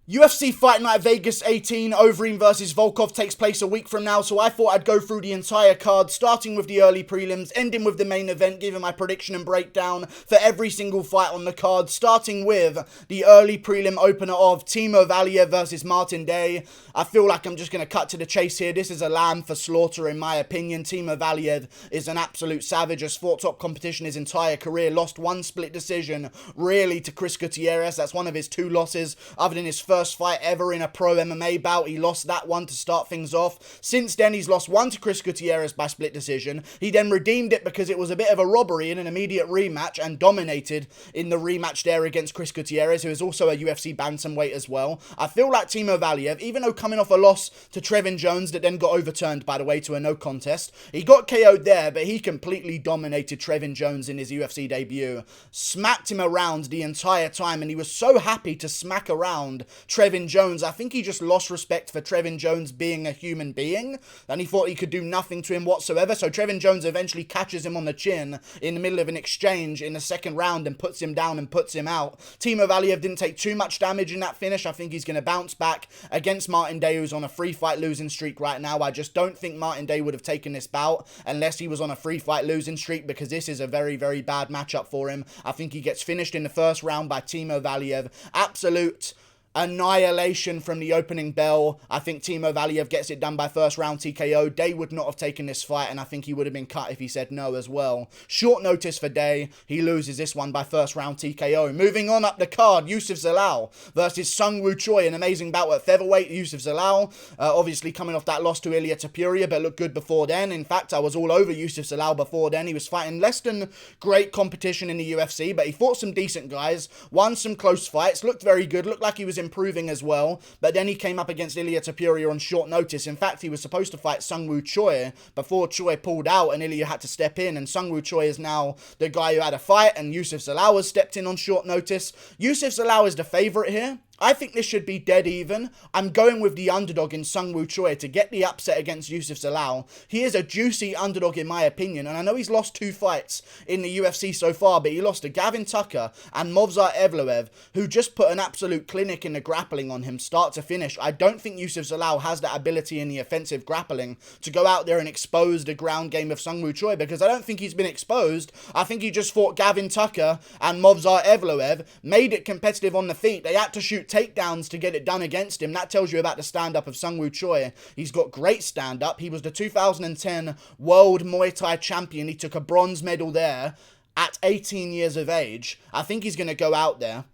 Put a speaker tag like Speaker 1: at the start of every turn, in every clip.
Speaker 1: UFC Fight Night Vegas 18, Overeem versus Volkov takes place a week from now, so I thought I'd go through the entire card, starting with the early prelims, ending with the main event, giving my prediction and breakdown for every single fight on the card, starting with the early prelim opener of Timo Valiev versus Martin Day. I feel like I'm just going to cut to the chase here. This is a lamb for slaughter in my opinion. Timo Valiev is an absolute savage, has fought top competition his entire career, lost one split decision really to Chris Gutierrez. That's one of his two losses, other than his first fight ever in a pro MMA bout. He lost that one to start things off. Since then, he's lost one to Chris Gutierrez by split decision. He then redeemed it because it was a bit of a robbery in an immediate rematch and dominated in the rematch there against Chris Gutierrez, who is also a UFC bantamweight as well. I feel like Timo Valiev, even though coming off a loss to Trevin Jones that then got overturned, by the way, to a no contest, he got KO'd there, but he completely dominated Trevin Jones in his UFC debut. Smacked him around the entire time, and he was so happy to smack around Trevin Jones. I think he just lost respect for Trevin Jones being a human being, and he thought he could do nothing to him whatsoever. So Trevin Jones eventually catches him on the chin in the middle of an exchange in the second round and puts him down and puts him out. Timo Valiev didn't take too much damage in that finish. I think he's going to bounce back against Martin Day, who's on a free fight losing streak right now. I just don't think Martin Day would have taken this bout unless he was on a free fight losing streak, because this is a very, very bad matchup for him. I think he gets finished in the first round by Timo Valiev. Absolute annihilation from the opening bell. I think Timo Valiev gets it done by first round TKO. Day would not have taken this fight, and I think he would have been cut if he said no as well. Short notice for Day. He loses this one by first round TKO. Moving on up the card, Youssef Zalal versus Seung-Woo Choi. An amazing bout at featherweight. Youssef Zalal, obviously coming off that loss to Ilia Topuria, but looked good before then. In fact, I was all over Youssef Zalal before then. He was fighting less than great competition in the UFC, but he fought some decent guys, won some close fights, looked very good, looked like he was improving as well, but then he came up against Ilia Topuria on short notice. In fact, he was supposed to fight Seung-Woo Choi before Choi pulled out and Ilia had to step in, and Seung-Woo Choi is now the guy who had a fight, and Youssef Zalal has stepped in on short notice. Youssef Zalal is the favourite here. I think this should be dead even. I'm going with the underdog in Seung-Woo Choi to get the upset against Youssef Zalal. He is a juicy underdog in my opinion, and I know he's lost two fights in the UFC so far, but he lost to Gavin Tucker and Movsar Evloev, who just put an absolute clinic in the grappling on him start to finish. I don't think Youssef Zalal has that ability in the offensive grappling to go out there and expose the ground game of Seung-Woo Choi, because I don't think he's been exposed. I think he just fought Gavin Tucker and Movsar Evloev, made it competitive on the feet. They had to shoot takedowns to get it done against him. That tells you about the stand-up of Seung-Woo Choi. He's got great stand-up. He was the 2010 World Muay Thai champion. He took a bronze medal there at 18 years of age. I think he's going to go out there.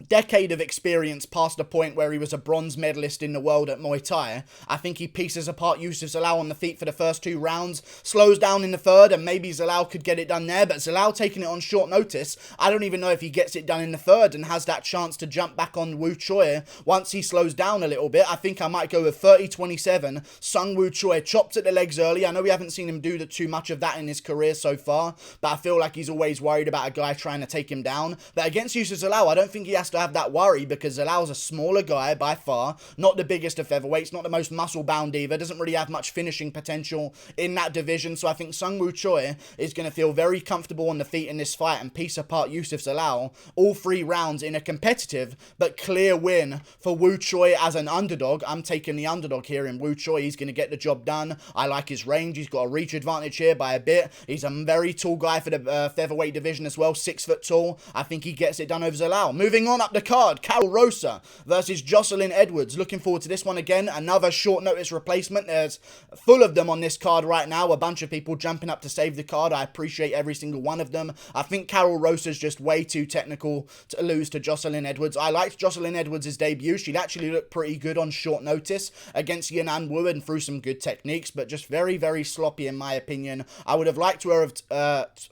Speaker 1: Decade of experience past the point where he was a bronze medalist in the world at Muay Thai. I think he pieces apart Youssef Zalal on the feet for the first two rounds, slows down in the third, and maybe Zalal could get it done there, but Zalal taking it on short notice, I don't even know if he gets it done in the third and has that chance to jump back on Woo Choi once he slows down a little bit. I think I might go with 30-27. Seung-Woo Choi chops at the legs early. I know we haven't seen him do too much of that in his career so far, but I feel like he's always worried about a guy trying to take him down. But against Youssef Zalal, I don't think he has to have that worry, because Zalal's a smaller guy by far, not the biggest of featherweights, not the most muscle-bound either, doesn't really have much finishing potential in that division, so I think Seung-Woo Choi is going to feel very comfortable on the feet in this fight and piece apart Youssef Zalal all three rounds in a competitive but clear win for Woo Choi as an underdog. I'm taking the underdog here in Woo Choi. He's going to get the job done. I like his range. He's got a reach advantage here by a bit. He's a very tall guy for the featherweight division as well, 6 foot tall. I think he gets it done over Zalal. Moving on up the card, Carol Rosa versus Jocelyn Edwards. Looking forward to this one again. Another short notice replacement. There's full of them on this card right now. A bunch of people jumping up to save the card. I appreciate every single one of them. I think Carol Rosa's just way too technical to lose to Jocelyn Edwards. I liked Jocelyn Edwards' debut. She'd actually looked pretty good on short notice against Yanan Wu and threw some good techniques, but just very, very sloppy in my opinion. I would have liked to have,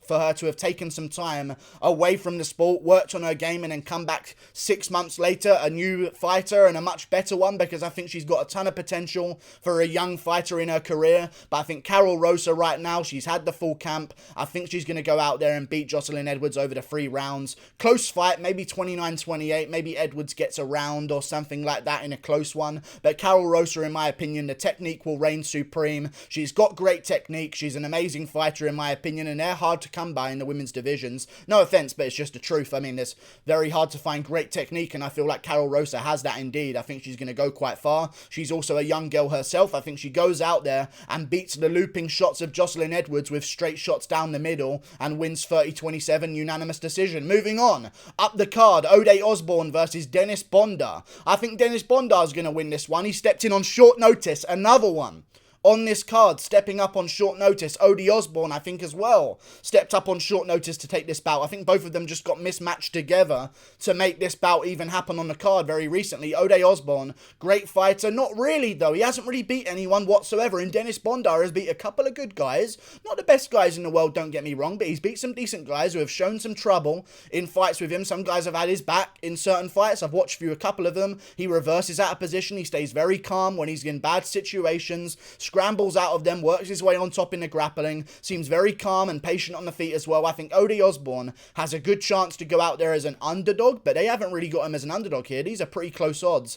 Speaker 1: for her to have taken some time away from the sport, worked on her game, and then come back 6 months later a new fighter and a much better one, because I think she's got a ton of potential for a young fighter in her career. But I think Carol Rosa right now, she's had the full camp. I think she's going to go out there and beat Jocelyn Edwards over the 3 rounds. Close fight, maybe 29-28, maybe Edwards gets a round or something like that in a close one. But Carol Rosa, in my opinion, the technique will reign supreme. She's got great technique. She's an amazing fighter in my opinion, and they're hard to come by in the women's divisions. No offense, but it's just the truth. I mean, it's very hard to find combine great technique, and I feel like Karol Rosa has that indeed. I think she's going to go quite far. She's also a young girl herself. I think she goes out there and beats the looping shots of Jocelyn Edwards with straight shots down the middle and wins 30-27 unanimous decision. Moving on, up the card, Ode Osborne versus Dennis Bondar. I think Dennis Bondar is going to win this one. He stepped in on short notice. Another one on this card, stepping up on short notice. Ode Osborne, I think, as well, stepped up on short notice to take this bout. I think both of them just got mismatched together to make this bout even happen on the card very recently. Ode Osborne, great fighter. Not really, though. He hasn't really beat anyone whatsoever, and Dennis Bondar has beat a couple of good guys. Not the best guys in the world, don't get me wrong, but he's beat some decent guys who have shown some trouble in fights with him. Some guys have had his back in certain fights. I've watched through a couple of them. He reverses out of position. He stays very calm when he's in bad situations, scrambles out of them, works his way on top in the grappling, seems very calm and patient on the feet as well. I think Ode Osborne has a good chance to go out there as an underdog, but they haven't really got him as an underdog here. These are pretty close odds.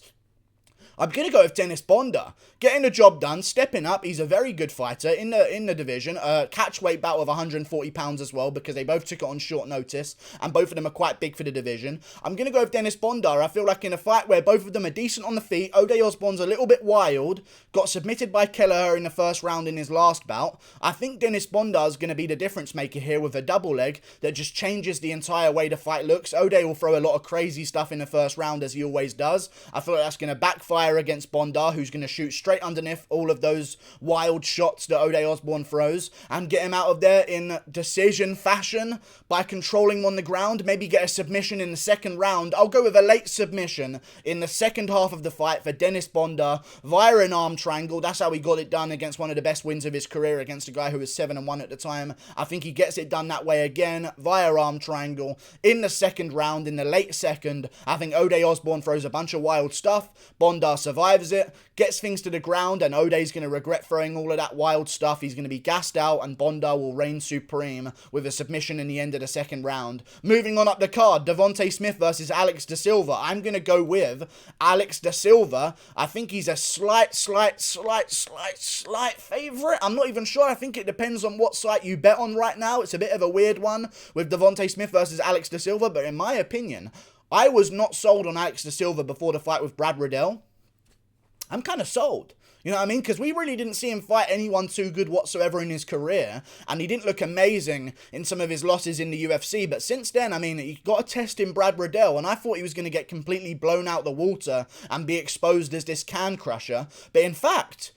Speaker 1: I'm going to go with Dennis Bondar. Getting the job done, stepping up. He's a very good fighter in the division. Catch weight bout of 140 pounds as well, because they both took it on short notice, and both of them are quite big for the division. I'm going to go with Dennis Bondar. I feel like in a fight where both of them are decent on the feet, Ode Osborne's a little bit wild, got submitted by Kelleher in the first round in his last bout. I think Dennis Bondar is going to be the difference maker here with a double leg that just changes the entire way the fight looks. Ode will throw a lot of crazy stuff in the first round, as he always does. I feel like that's going to backfire against Bondar, who's going to shoot straight underneath all of those wild shots that Ode Osborne throws and get him out of there in decision fashion by controlling him on the ground. Maybe get a submission in the second round. I'll go with a late submission in the second half of the fight for Dennis Bondar via an arm triangle. That's how he got it done against one of the best wins of his career, against a guy who was 7-1 at the time. I think he gets it done that way again via arm triangle in the second round, in the late second. I think Ode Osborne throws a bunch of wild stuff. Bondar survives it, gets things to the ground, and Ode's going to regret throwing all of that wild stuff. He's going to be gassed out, and Bondar will reign supreme with a submission in the end of the second round. Moving on up the card, Devonte Smith versus Alex da Silva. I'm going to go with Alex da Silva. I think he's a slight favourite. I'm not even sure. I think it depends on what site you bet on right now. It's a bit of a weird one with Devonte Smith versus Alex da Silva, but in my opinion, I was not sold on Alex da Silva before the fight with Brad Riddell. I'm kind of sold. You know what I mean? Because we really didn't see him fight anyone too good whatsoever in his career, and he didn't look amazing in some of his losses in the UFC. But since then, I mean, he got a test in Brad Riddell, and I thought he was going to get completely blown out the water and be exposed as this can crusher. But in fact,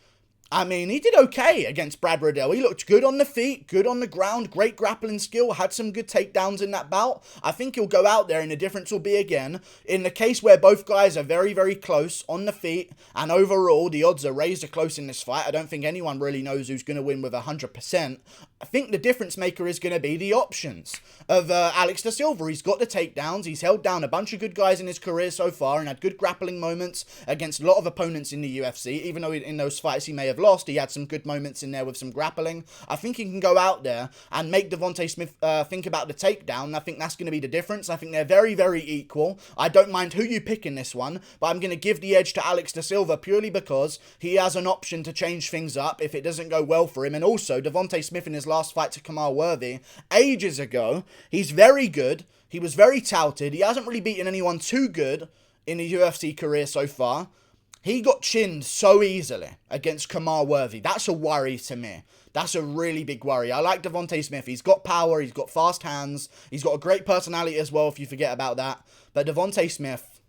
Speaker 1: I mean, he did okay against Brad Riddell. He looked good on the feet, good on the ground, great grappling skill, had some good takedowns in that bout. I think he'll go out there and the difference will be, again, in the case where both guys are very, very close on the feet, and overall the odds are razor close in this fight. I don't think anyone really knows who's going to win with 100%. I think the difference maker is going to be the options of Alex da Silva. He's got the takedowns. He's held down a bunch of good guys in his career so far and had good grappling moments against a lot of opponents in the UFC. Even though in those fights he may have lost, he had some good moments in there with some grappling. I think he can go out there and make Devonte Smith think about the takedown. I think that's going to be the difference. I think they're very, very equal. I don't mind who you pick in this one, but I'm going to give the edge to Alex da Silva purely because he has an option to change things up if it doesn't go well for him. And also, Devonte Smith in his last fight to Kamaru Worthy ages ago, he's very good. He was very touted. He hasn't really beaten anyone too good in the UFC career so far. He got chinned so easily against Kamaru Worthy. That's a worry to me. That's a really big worry. I like Devonte Smith. He's got power. He's got fast hands. He's got a great personality as well, if you forget about that. But Devonte Smith,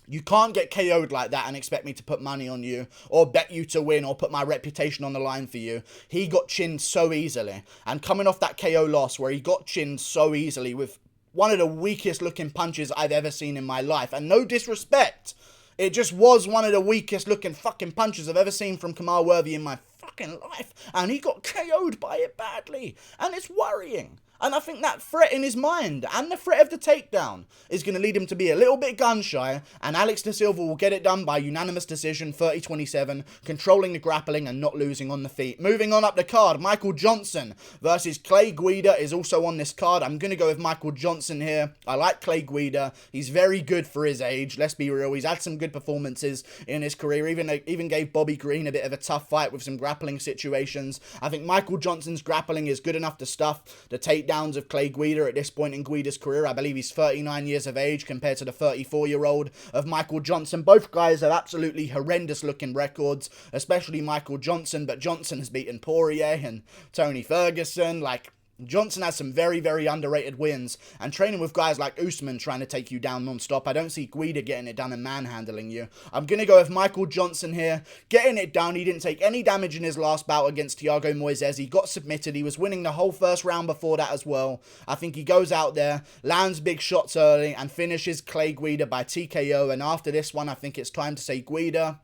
Speaker 1: you can't get KO'd like that and expect me to put money on you or bet you to win or put my reputation on the line for you. He got chinned so easily. And coming off that KO loss where he got chinned so easily with one of the weakest looking punches I've ever seen in my life. And no disrespect, it just was one of the weakest looking fucking punches I've ever seen from Kamaru Worthy in my fucking life. And he got KO'd by it badly. And it's worrying. And I think that threat in his mind and the threat of the takedown is going to lead him to be a little bit gun-shy, and Alex da Silva will get it done by unanimous decision, 30-27, controlling the grappling and not losing on the feet. Moving on up the card, Michael Johnson versus Clay Guida is also on this card. I'm going to go with Michael Johnson here. I like Clay Guida. He's very good for his age, let's be real. He's had some good performances in his career, even gave Bobby Green a bit of a tough fight with some grappling situations. I think Michael Johnson's grappling is good enough to stuff the takedown takedowns of Clay Guida at this point in Guida's career. I believe he's 39 years of age compared to the 34-year-old of Michael Johnson. Both guys have absolutely horrendous looking records, especially Michael Johnson, but Johnson has beaten Poirier and Tony Ferguson. Like, Johnson has some very, very underrated wins, and training with guys like Usman trying to take you down non-stop. I don't see Guida getting it done and manhandling you. I'm going to go with Michael Johnson here, getting it done. He didn't take any damage in his last bout against Thiago Moises. He got submitted. He was winning the whole first round before that as well. I think he goes out there, lands big shots early, and finishes Clay Guida by TKO, and after this one, I think it's time to say Guida,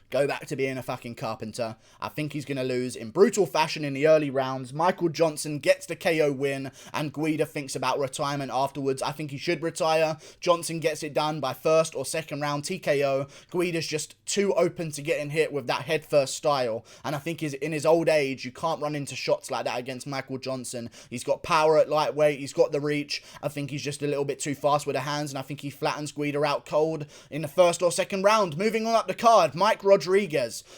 Speaker 1: go back to being a fucking carpenter. I think he's going to lose in brutal fashion in the early rounds. Michael Johnson gets the KO win, and Guida thinks about retirement afterwards. I think he should retire. Johnson gets it done by first or second round TKO. Guida's just too open to getting hit with that head first style, and I think in his old age, you can't run into shots like that against Michael Johnson. He's got power at lightweight. He's got the reach. I think he's just a little bit too fast with the hands, and I think he flattens Guida out cold in the first or second round. Moving on up the card, Mike Rodriguez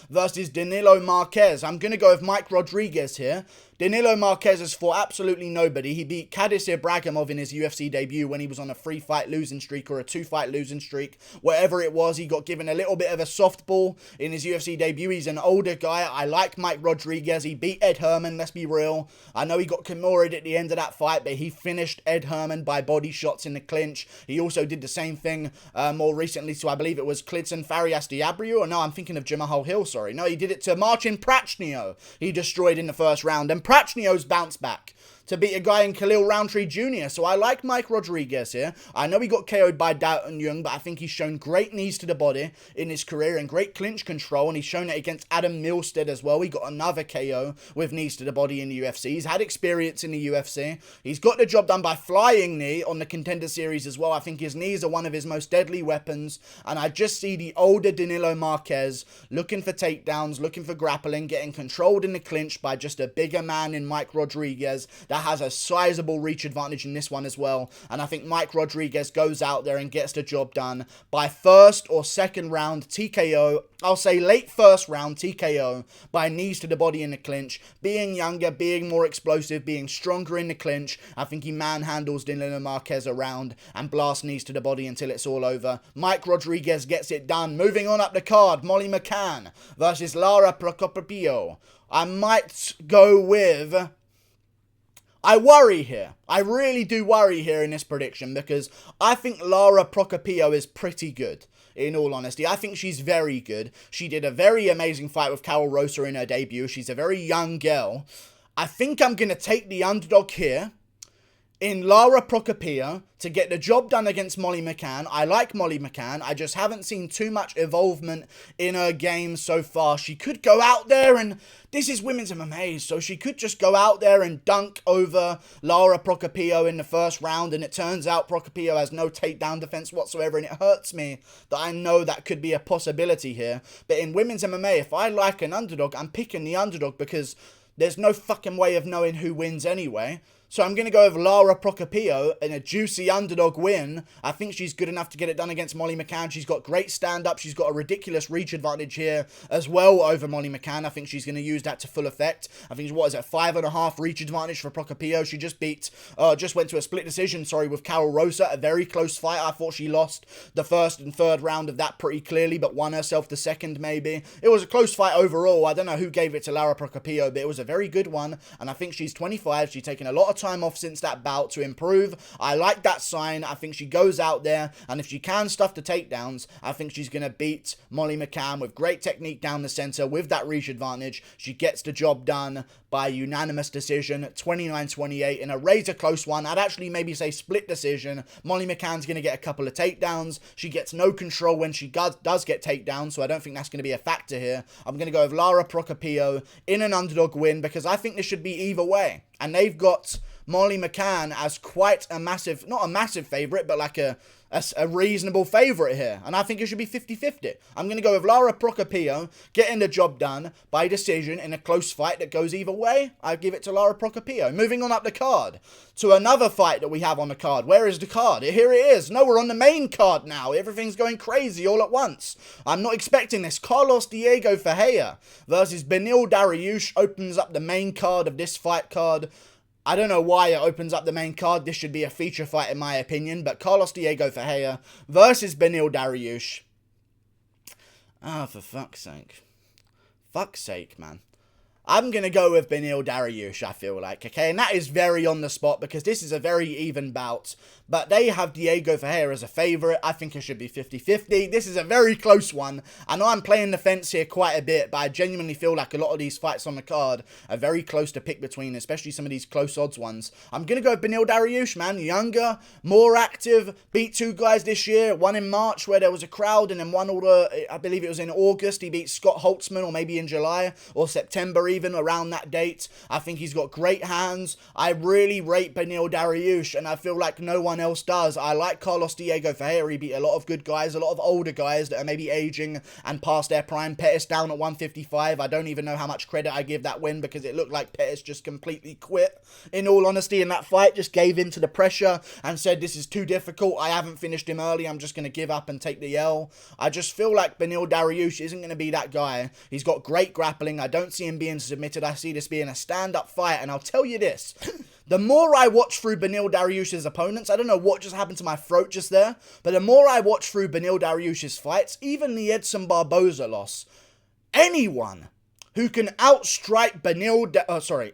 Speaker 1: versus Danilo Marquez. I'm going to go with Mike Rodriguez here. Danilo Marquez has fought absolutely nobody. He beat Kadis Ibragimov in his UFC debut when he was on a 3-fight losing streak or a 2-fight losing streak. Whatever it was, he got given a little bit of a softball in his UFC debut. He's an older guy. I like Mike Rodriguez. He beat Ed Herman, let's be real. I know he got Kimura'd at the end of that fight, but he finished Ed Herman by body shots in the clinch. He also did the same thing more recently to, I believe it was Klidson Farias Diabriu, or no, I'm thinking of Jamahal Hill, sorry. No, he did it to Marcin Prachnio. He destroyed in the first round, and Prachnio's bounced back to beat a guy in Khalil Roundtree Jr. So I like Mike Rodriguez here. I know he got KO'd by Doughton Young, but I think he's shown great knees to the body in his career and great clinch control, and he's shown it against Adam Milstead as well. He got another KO with knees to the body in the UFC. He's had experience in the UFC. He's got the job done by flying knee on the Contender Series as well. I think his knees are one of his most deadly weapons, and I just see the older Danilo Marquez looking for takedowns, looking for grappling, getting controlled in the clinch by just a bigger man in Mike Rodriguez that has a sizable reach advantage in this one as well. And I think Mike Rodriguez goes out there and gets the job done by first or second round TKO. I'll say late first round TKO by knees to the body in the clinch. Being younger, being more explosive, being stronger in the clinch, I think he manhandles Danilo Marquez around and blasts knees to the body until it's all over. Mike Rodriguez gets it done. Moving on up the card, Molly McCann versus Lara Procopio. I might go with... I worry here. I really do worry here in this prediction because I think Lara Procopio is pretty good. In all honesty, I think she's very good. She did a very amazing fight with Carol Rosa in her debut. She's a very young girl. I think I'm going to take the underdog here in Lara Procopio to get the job done against Molly McCann. I like Molly McCann. I just haven't seen too much involvement in her game so far. She could go out there and... This is women's MMA, so she could just go out there and dunk over Lara Procopio in the first round, and it turns out Procopio has no takedown defense whatsoever, and it hurts me that I know that could be a possibility here. But in women's MMA, if I like an underdog, I'm picking the underdog because there's no fucking way of knowing who wins anyway. So I'm going to go with Lara Procopio in a juicy underdog win. I think she's good enough to get it done against Molly McCann. She's got great stand-up. She's got a ridiculous reach advantage here as well over Molly McCann. I think she's going to use that to full effect. I think, what is it, 5.5 reach advantage for Procopio. She just went to a split decision, with Carol Rosa. A very close fight. I thought she lost the first and third round of that pretty clearly, but won herself the second maybe. It was a close fight overall. I don't know who gave it to Lara Procopio, but it was a very good one, and I think she's 25. She's taken a lot of time off since that bout to improve. I like that sign. I think she goes out there, and if she can stuff the takedowns, I think she's going to beat Molly McCann with great technique down the center with that reach advantage. She gets the job done by unanimous decision, 29-28 in a razor close one. I'd actually maybe say split decision. Molly McCann's going to get a couple of takedowns. She gets no control when she does get takedowns, so I don't think that's going to be a factor here. I'm going to go with Lara Procopio in an underdog win because I think this should be either way. And they've got Molly McCann as quite a massive, not a massive favourite, but like a reasonable favourite here. And I think it should be 50-50. I'm going to go with Lara Procopio getting the job done by decision in a close fight that goes either way. I give it to Lara Procopio. Moving on up the card to another fight that we have on the card. Where is the card? Here it is. No, we're on the main card now. Everything's going crazy all at once. I'm not expecting this. Carlos Diego Ferreira versus Beneil Dariush opens up the main card of this fight card. I don't know why it opens up the main card. This should be a feature fight in my opinion. But Carlos Diego Ferreira versus Beneil Dariush. Ah, for fuck's sake. Fuck's sake, man. I'm going to go with Beneil Dariush, I feel like, okay? And that is very on the spot because this is a very even bout. But they have Diego Ferreira as a favourite. I think it should be 50-50. This is a very close one. I know I'm playing the fence here quite a bit, but I genuinely feel like a lot of these fights on the card are very close to pick between, especially some of these close odds ones. I'm going to go with Beneil Dariush, man. Younger, more active, beat 2 guys this year. One in March where there was a crowd, and then one I believe it was in August. He beat Scott Holtzman, or maybe in July or September even, around that date. I think he's got great hands. I really rate Beneil Dariush, and I feel like no one else does. I like Carlos Diego Ferreira. He beat a lot of good guys, a lot of older guys that are maybe aging and past their prime. Pettis down at 155. I don't even know how much credit I give that win because it looked like Pettis just completely quit, in all honesty, in that fight. Just gave in to the pressure and said, this is too difficult. I haven't finished him early. I'm just going to give up and take the L. I just feel like Beneil Dariush isn't going to be that guy. He's got great grappling. I don't see him being submitted. I see this being a stand-up fight, and I'll tell you this. The more I watch through Beneil Dariush's opponents, I don't know what just happened to my throat just there, but the more I watch through Beneil Dariush's fights, even the Edson Barboza loss, anyone who can outstrike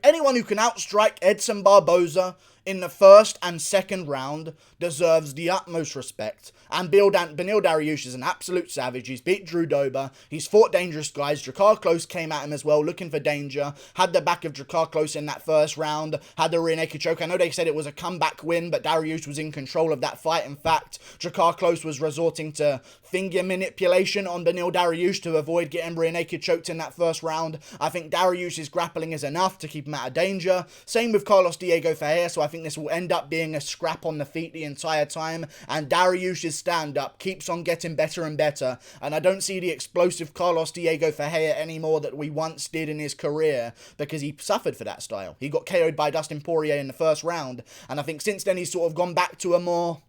Speaker 1: anyone who can outstrike Edson Barboza in the first and second round deserves the utmost respect. And Beneil Dariush is an absolute savage. He's beat Drew Dober. He's fought dangerous guys. Drakkar Klose came at him as well, looking for danger. Had the back of Drakkar Klose in that first round. Had the rear naked choke. I know they said it was a comeback win, but Dariush was in control of that fight. In fact, Drakkar Klose was resorting to finger manipulation on Beneil Dariush to avoid getting rear naked choked in that first round. I think Dariush's grappling is enough to keep him out of danger. Same with Carlos Diego Ferreira, so I think this will end up being a scrap on the feet the entire time, and Dariush's stand-up keeps on getting better and better, and I don't see the explosive Carlos Diego Ferreira anymore that we once did in his career, because he suffered for that style. He got KO'd by Dustin Poirier in the first round, and I think since then he's sort of gone back to a more...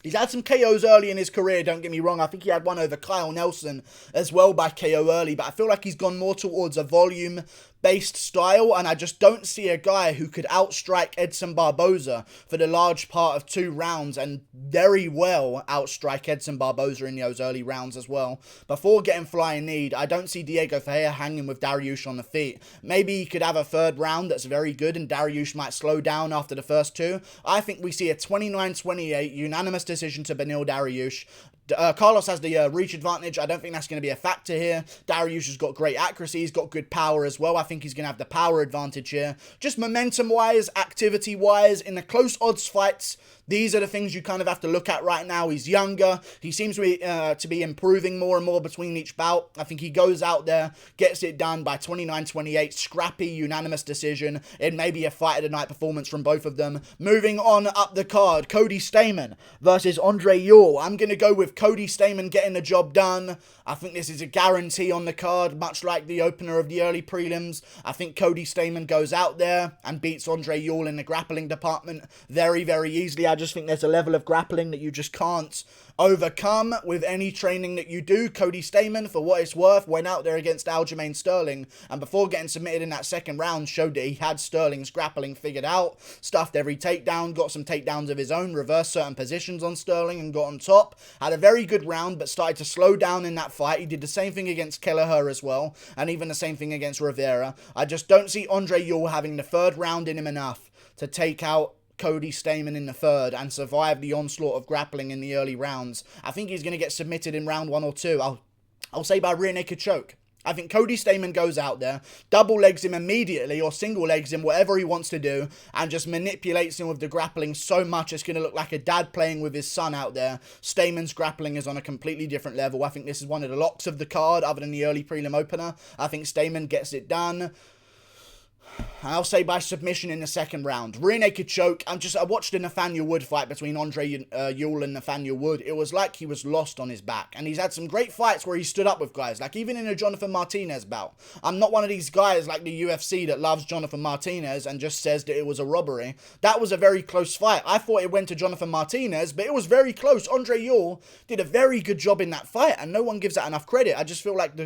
Speaker 1: He's had some KOs early in his career, don't get me wrong. I think he had one over Kyle Nelson as well by KO early, but I feel like he's gone more towards a volume-based style, and I just don't see a guy who could outstrike Edson Barboza for the large part of 2 rounds, and very well outstrike Edson Barboza in those early rounds as well. Before getting flying kneed, I don't see Diego Ferreira hanging with Dariush on the feet. Maybe he could have a third round that's very good, and Dariush might slow down after the first 2. I think we see a 29-28 unanimous decision to Beneil Dariush. Carlos has the reach advantage. I don't think that's going to be a factor here. Dariush has got great accuracy. He's got good power as well. I think he's going to have the power advantage here. Just momentum-wise, activity-wise, in the close odds fights, these are the things you kind of have to look at right now. He's younger. He seems to be improving more and more between each bout. I think he goes out there, gets it done by 29-28, scrappy, unanimous decision. It may be a fight of the night performance from both of them. Moving on up the card, Cody Stamann versus Andre Ewell. I'm going to go with Cody Stamann getting the job done. I think this is a guarantee on the card, much like the opener of the early prelims. I think Cody Stamann goes out there and beats Andre Ewell in the grappling department very, very easily. I just think there's a level of grappling that you just can't overcome with any training that you do. Cody Stamann, for what it's worth, went out there against Aljamain Sterling, and before getting submitted in that second round, showed that he had Sterling's grappling figured out, stuffed every takedown, got some takedowns of his own, reversed certain positions on Sterling and got on top. Had a very good round, but started to slow down in that fight. He did the same thing against Kelleher as well, and even the same thing against Rivera. I just don't see Andre Ewell having the third round in him enough to take out Cody Stamann in the third and survive the onslaught of grappling in the early rounds. I think he's going to get submitted in round 1 or 2. I'll say by rear naked choke. I think Cody Stamann goes out there, double legs him immediately or single legs him, whatever he wants to do, and just manipulates him with the grappling so much it's going to look like a dad playing with his son out there. Stamann's grappling is on a completely different level. I think this is one of the locks of the card other than the early prelim opener. I think Stamann gets it done. I'll say by submission in the second round. Rear naked choke. I watched a Nathaniel Wood fight between Andre Ewell and Nathaniel Wood. It was like he was lost on his back. And he's had some great fights where he stood up with guys. Like even in a Jonathan Martinez bout. I'm not one of these guys like the UFC that loves Jonathan Martinez and just says that it was a robbery. That was a very close fight. I thought it went to Jonathan Martinez, but it was very close. Andre Ewell did a very good job in that fight, and no one gives that enough credit. I just feel like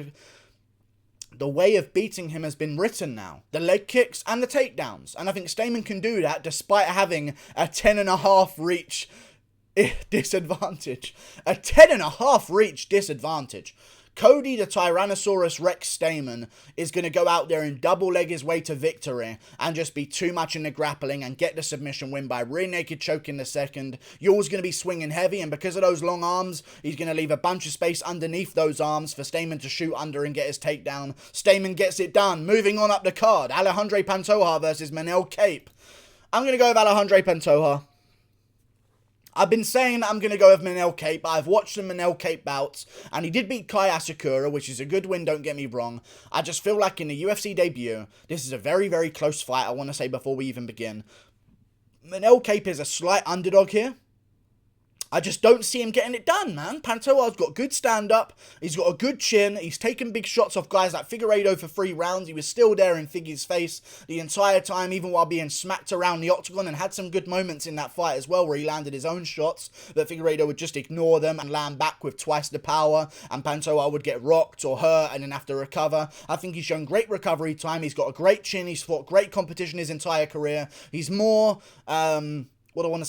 Speaker 1: the way of beating him has been written now. The leg kicks and the takedowns. And I think Stamann can do that despite having a 10.5 reach disadvantage. A 10.5 reach disadvantage. Cody, the Tyrannosaurus Rex Stamann, is going to go out there and double leg his way to victory and just be too much in the grappling and get the submission win by rear naked choke in the second. Ewell's going to be swinging heavy, and because of those long arms, he's going to leave a bunch of space underneath those arms for Stamann to shoot under and get his takedown. Stamann gets it done. Moving on up the card, Alexandre Pantoja versus Manel Kape. I'm going to go with Alexandre Pantoja. I've been saying that I'm going to go with Manel Kape, but I've watched some Manel Kape bouts, and he did beat Kai Asakura, which is a good win, don't get me wrong. I just feel like in the UFC debut, this is a very, very close fight, I want to say before we even begin. Manel Kape is a slight underdog here. I just don't see him getting it done, man. Pantoja's got good stand-up. He's got a good chin. He's taken big shots off guys like Figueiredo for 3 rounds. He was still there in Figgy's face the entire time, even while being smacked around the octagon, and had some good moments in that fight as well, where he landed his own shots, but Figueiredo would just ignore them and land back with twice the power, and Pantoja would get rocked or hurt and then have to recover. I think he's shown great recovery time. He's got a great chin. He's fought great competition his entire career. He's more,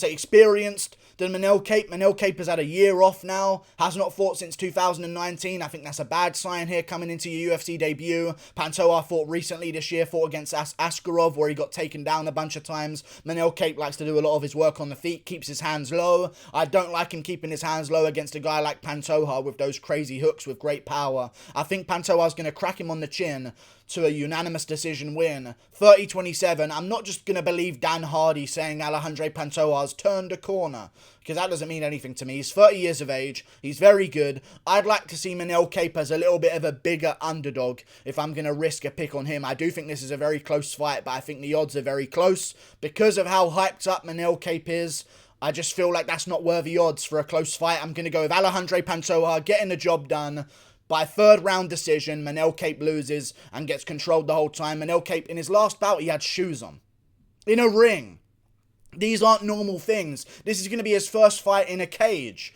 Speaker 1: experienced than Manel Kape. Manel Kape has had a year off now, has not fought since 2019. I think that's a bad sign here coming into your UFC debut. Pantoja fought recently this year, fought against Askarov, where he got taken down a bunch of times. Manel Kape likes to do a lot of his work on the feet, keeps his hands low. I don't like him keeping his hands low against a guy like Pantoja with those crazy hooks with great power. I think Pantoja's going to crack him on the chin to a unanimous decision win. 30-27. I'm not just going to believe Dan Hardy saying Alexandre Pantoja's turned a corner, because that doesn't mean anything to me. He's 30 years of age. He's very good. I'd like to see Manel Kape as a little bit of a bigger underdog if I'm going to risk a pick on him. I do think this is a very close fight, but I think the odds are very close. Because of how hyped up Manel Kape is, I just feel like that's not worthy odds for a close fight. I'm going to go with Alexandre Pantoja getting the job done. By 3rd round decision, Manel Kape loses and gets controlled the whole time. Manel Kape, in his last bout, he had shoes on. In a ring. These aren't normal things. This is going to be his first fight in a cage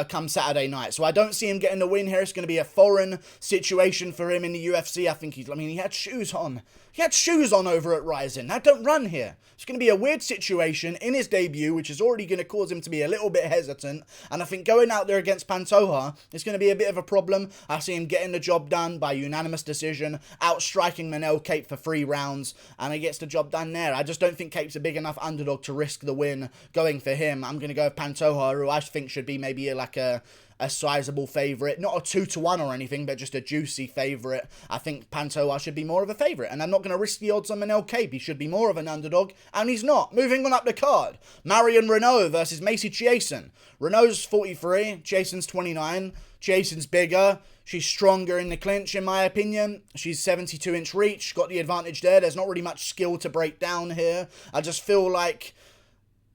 Speaker 1: come Saturday night. So I don't see him getting the win here. It's going to be a foreign situation for him in the UFC. I think he had shoes on. He had shoes on over at Rising. That don't run here. It's going to be a weird situation in his debut, which is already going to cause him to be a little bit hesitant. And I think going out there against Pantoja is going to be a bit of a problem. I see him getting the job done by unanimous decision, outstriking Manel Kape for 3 rounds, and he gets the job done there. I just don't think Kape's a big enough underdog to risk the win going for him. I'm going to go with Pantoja, who I think should be maybe like a sizable favourite. Not a 2-1 or anything, but just a juicy favourite. I think Pantoja should be more of a favourite, and I'm not going to risk the odds on Manel Kape. He should be more of an underdog, and he's not. Moving on up the card, Marion Renau versus Macy Chiasson. Renau's 43, Chiasson's 29. Chiasson's bigger. She's stronger in the clinch, in my opinion. She's 72-inch reach, got the advantage there. There's not really much skill to break down here. I just feel like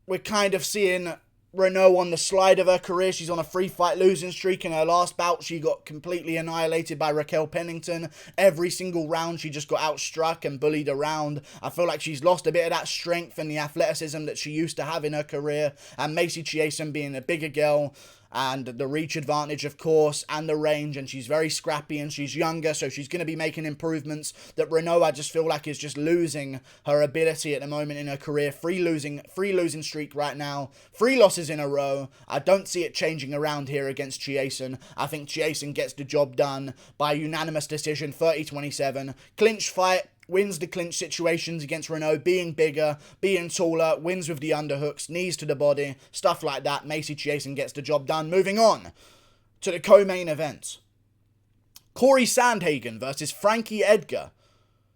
Speaker 1: we're kind of seeing Renau on the slide of her career. She's on a 3-fight losing streak. In her last bout, she got completely annihilated by Raquel Pennington. Every single round, she just got outstruck and bullied around. I feel like she's lost a bit of that strength and the athleticism that she used to have in her career. And Macy Chiasson being a bigger girl, and the reach advantage, of course, and the range, and she's very scrappy, and she's younger, so she's going to be making improvements. That Renau, I just feel like, is just losing her ability at the moment in her career. Free losing streak right now. 3 losses in a row. I don't see it changing around here against Chiasson. I think Chiasson gets the job done by unanimous decision, 30-27. Clinch fight. Wins the clinch situations against Renau, being bigger, being taller, wins with the underhooks, knees to the body, stuff like that. Macy Chiasson gets the job done. Moving on to the co-main event. Cory Sandhagen versus Frankie Edgar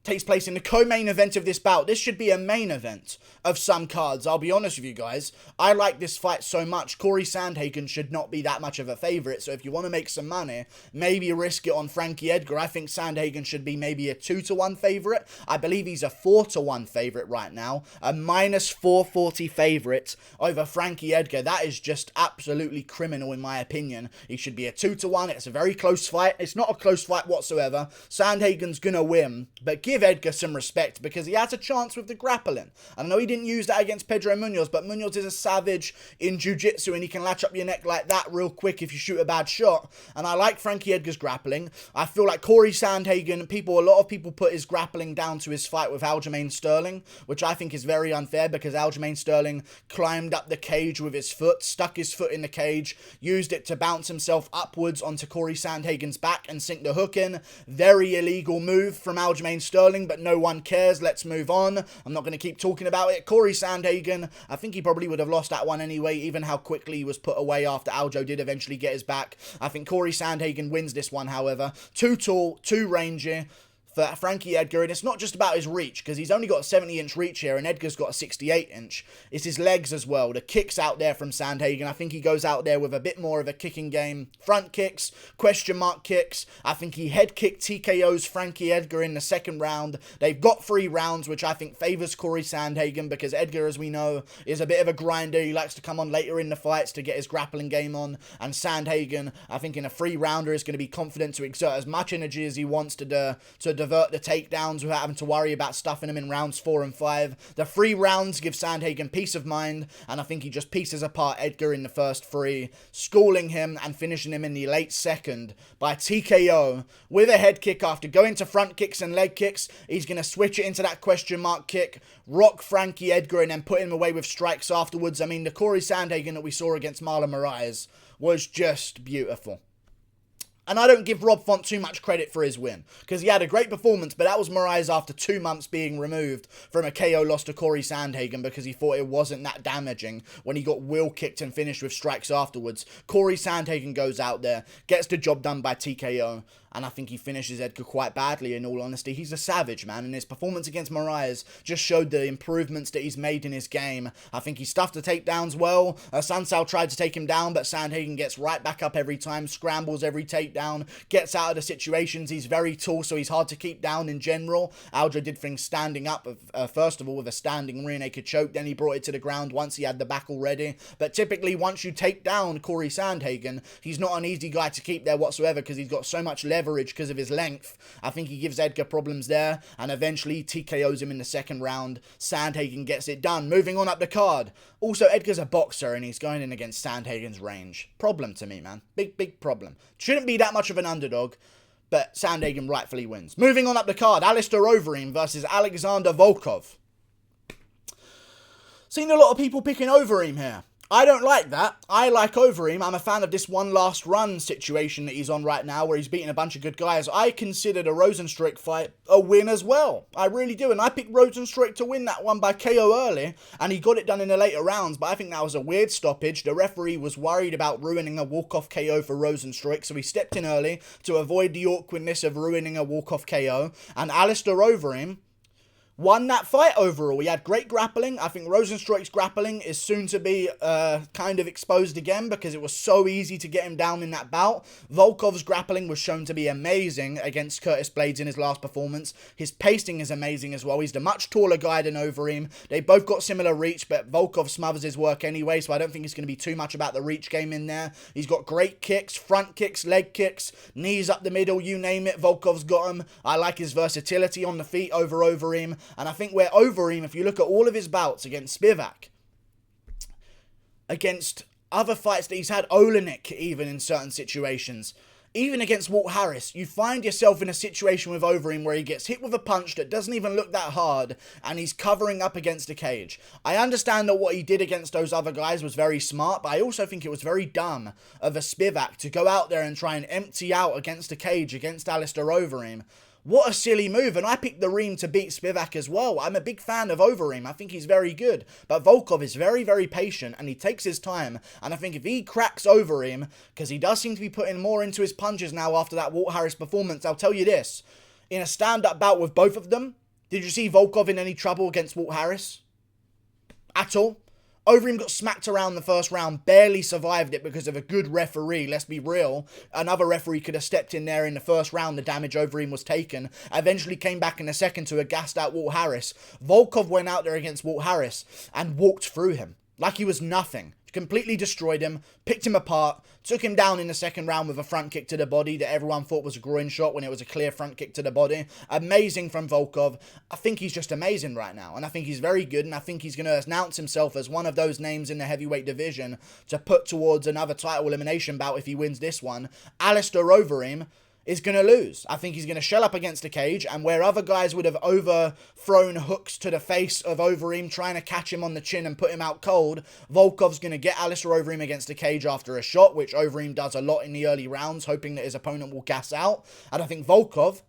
Speaker 1: takes place in the co-main event of this bout. This should be a main event of some cards. I'll be honest with you guys. I like this fight so much. Cory Sandhagen should not be that much of a favourite. So if you want to make some money, maybe risk it on Frankie Edgar. I think Sandhagen should be maybe a 2-1 favourite. I believe he's a 4-1 favourite right now. A -440 favourite over Frankie Edgar. That is just absolutely criminal in my opinion. He should be a 2-1. It's a very close fight. It's not a close fight whatsoever. Sandhagen's going to win. But give Edgar some respect because he has a chance with the grappling. And I know he didn't use that against Pedro Munoz, but Munoz is a savage in jiu-jitsu and he can latch up your neck like that real quick if you shoot a bad shot. And I like Frankie Edgar's grappling. I feel like Cory Sandhagen, a lot of people put his grappling down to his fight with Aljamain Sterling, which I think is very unfair because Aljamain Sterling climbed up the cage with his foot, stuck his foot in the cage, used it to bounce himself upwards onto Cory Sandhagen's back and sink the hook in. Very illegal move from Aljamain Sterling, but no one cares. Let's move on. I'm not going to keep talking about it. Cory Sandhagen, I think he probably would have lost that one anyway, even how quickly he was put away after Aljo did eventually get his back. I think Cory Sandhagen wins this one, however. Too tall, too rangy for Frankie Edgar, and it's not just about his reach, because he's only got a 70-inch reach here, and Edgar's got a 68-inch. It's his legs as well. The kicks out there from Sandhagen. I think he goes out there with a bit more of a kicking game. Front kicks, question mark kicks. I think he head kicked TKO's Frankie Edgar in the second round. They've got 3 rounds, which I think favours Cory Sandhagen, because Edgar, as we know, is a bit of a grinder. He likes to come on later in the fights to get his grappling game on, and Sandhagen, I think in a 3-rounder, is going to be confident to exert as much energy as he wants to divert the takedowns without having to worry about stuffing him in rounds 4 and 5. The 3 rounds give Sandhagen peace of mind, and I think he just pieces apart Edgar in the first 3, schooling him and finishing him in the late second by TKO with a head kick. After going to front kicks and leg kicks, he's going to switch it into that question mark kick, rock Frankie Edgar, and then put him away with strikes afterwards. I mean, the Cory Sandhagen that we saw against Marlon Moraes was just beautiful. And I don't give Rob Font too much credit for his win, because he had a great performance, but that was Moraes after 2 months being removed from a KO loss to Cory Sandhagen because he thought it wasn't that damaging when he got wheel kicked and finished with strikes afterwards. Cory Sandhagen goes out there, gets the job done by TKO, and I think he finishes Edgar quite badly, in all honesty. He's a savage, man, and his performance against Moraes just showed the improvements that he's made in his game. I think he stuffed the takedowns well. Sansao tried to take him down, but Sandhagen gets right back up every time, scrambles every takedown, gets out of the situations. He's very tall, so he's hard to keep down in general. Aljo did things standing up, first of all, with a standing rear naked choke. Then he brought it to the ground once he had the back already. But typically, once you take down Cory Sandhagen, he's not an easy guy to keep there whatsoever because he's got so much leverage because of his length. I think he gives Edgar problems there, and eventually TKOs him in the second round. Sandhagen gets it done. Moving on up the card. Also, Edgar's a boxer, and he's going in against Sandhagen's range. Problem to me, man. Big problem. Shouldn't be that much of an underdog, but Sandhagen rightfully wins. Moving on up the card, Alistair Overeem versus Alexander Volkov. Seen a lot of people picking Overeem here. I don't like that. I like Overeem. I'm a fan of this one last run situation that he's on right now where he's beating a bunch of good guys. I consider the Rosenstruik fight a win as well. I really do. And I picked Rosenstruik to win that one by KO early, and he got it done in the later rounds, but I think that was a weird stoppage. The referee was worried about ruining a walk-off KO for Rosenstruik, so he stepped in early to avoid the awkwardness of ruining a walk-off KO. And Alistair Overeem won that fight overall. He had great grappling. I think Rosenstruik's grappling is soon to be kind of exposed again because it was so easy to get him down in that bout. Volkov's grappling was shown to be amazing against Curtis Blades in his last performance. His pacing is amazing as well. He's the much taller guy than Overeem. They both got similar reach, but Volkov smothers his work anyway, so I don't think it's going to be too much about the reach game in there. He's got great kicks, front kicks, leg kicks, knees up the middle, you name it. Volkov's got him. I like his versatility on the feet over Overeem. And I think where Overeem, if you look at all of his bouts against Spivak, against other fights that he's had, Olenek even in certain situations, even against Walt Harris, you find yourself in a situation with Overeem where he gets hit with a punch that doesn't even look that hard, and he's covering up against a cage. I understand that what he did against those other guys was very smart, but I also think it was very dumb of a Spivak to go out there and try and empty out against a cage against Alistair Overeem. What a silly move, and I picked the Reem to beat Spivak as well. I'm a big fan of Overeem. I think he's very good, but Volkov is very, very patient, and he takes his time, and I think if he cracks Overeem, because he does seem to be putting more into his punches now after that Walt Harris performance, I'll tell you this, in a stand-up bout with both of them, did you see Volkov in any trouble against Walt Harris? At all? Overeem got smacked around the first round, barely survived it because of a good referee, let's be real. Another referee could have stepped in there in the first round, the damage Overeem was taken. Eventually came back in the second to a gassed out Walt Harris. Volkov went out there against Walt Harris and walked through him like he was nothing. completely destroyed him, picked him apart, took him down in the second round with a front kick to the body that everyone thought was a groin shot when it was a clear front kick to the body. Amazing from Volkov. I think he's just amazing right now, and I think he's very good, and I think he's going to announce himself as one of those names in the heavyweight division to put towards another title elimination bout if he wins this one. Alistair Overeem is going to lose. I think he's going to shell up against the cage, and where other guys would have overthrown hooks to the face of Overeem, trying to catch him on the chin and put him out cold, Volkov's going to get Alistair Overeem against the cage after a shot, which Overeem does a lot in the early rounds, hoping that his opponent will gas out. And I think Volkov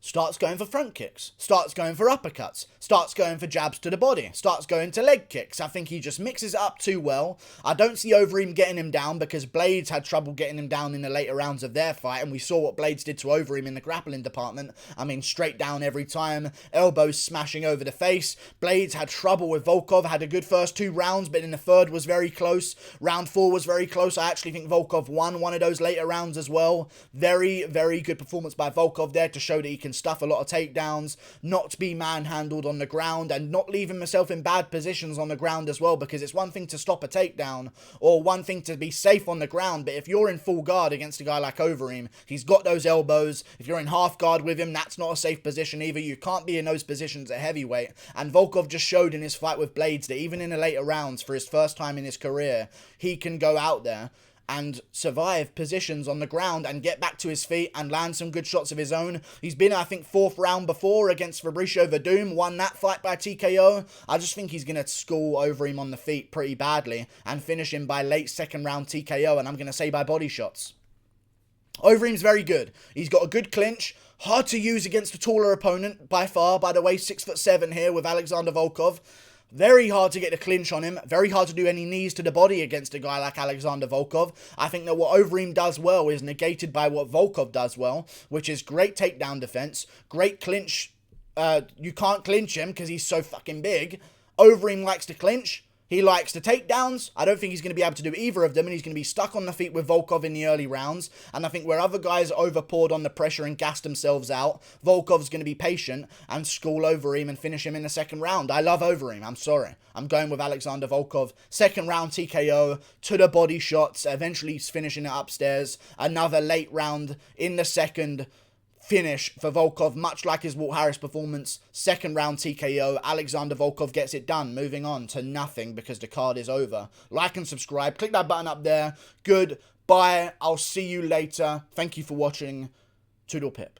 Speaker 1: starts going for front kicks, starts going for uppercuts, starts going for jabs to the body, starts going to leg kicks. I think he just mixes it up too well. I don't see Overeem getting him down because Blaydes had trouble getting him down in the later rounds of their fight, and we saw what Blaydes did to Overeem in the grappling department. I mean, straight down every time, elbows smashing over the face. Blaydes had trouble with Volkov, had a good first 2 rounds, but in the third was very close. Round 4 was very close. I actually think Volkov won one of those later rounds as well. Very, very good performance by Volkov there to show that he can stuff a lot of takedowns, not be manhandled on the ground, and not leaving himself in bad positions on the ground as well, because it's one thing to stop a takedown or one thing to be safe on the ground, but if you're in full guard against a guy like Overeem, he's got those elbows. If you're in half guard with him, that's not a safe position either. You can't be in those positions at heavyweight, and Volkov just showed in his fight with Blaydes that even in the later rounds, for his first time in his career, he can go out there and survive positions on the ground and get back to his feet and land some good shots of his own. He's been, I think, 4th round before against Fabricio Verdum, won that fight by TKO. I just think he's going to school Overeem on the feet pretty badly and finish him by late 2nd round TKO, and I'm going to say by body shots. Overeem's very good. He's got a good clinch. Hard to use against a taller opponent by far. By the way, 6'7" here with Alexander Volkov. Very hard to get the clinch on him. Very hard to do any knees to the body against a guy like Alexander Volkov. I think that what Overeem does well is negated by what Volkov does well, which is great takedown defense, great clinch. You can't clinch him because he's so fucking big. Overeem likes to clinch. He likes to takedowns. I don't think he's going to be able to do either of them, and he's going to be stuck on the feet with Volkov in the early rounds. And I think where other guys overpoured on the pressure and gassed themselves out, Volkov's going to be patient and school Overeem and finish him in the 2nd round. I love Overeem. I'm sorry. I'm going with Alexander Volkov. 2nd round TKO, to the body shots, eventually he's finishing it upstairs. Another late round in the 2nd. Finish for Volkov, much like his Walt Harris performance. 2nd round TKO. Alexander Volkov gets it done. Moving on to nothing because the card is over. Like and subscribe. Click that button up there. Goodbye. I'll see you later. Thank you for watching. Toodle pip.